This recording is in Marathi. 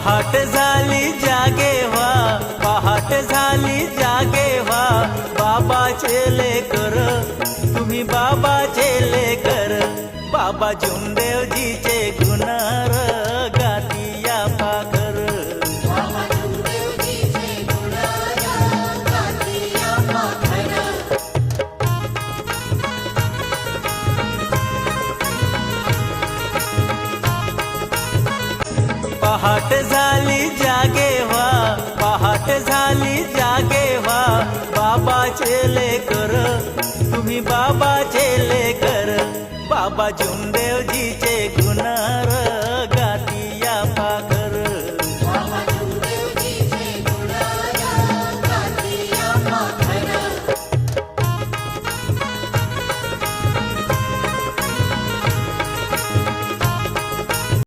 पहाट झाली जागे व्हा, पहाट झाली जागे व्हा, बाबाचे लेकर तुम्ही बाबाचे लेकर, बाबा जुमदेवजीचे गुणर गातिया पाखर. पहाट झाली जागे व्हा, पहाट झाली जागे व्हा, बाबाचे लेकर तुम्ही बाबाचे लेकर, बाबा जुमदेवजी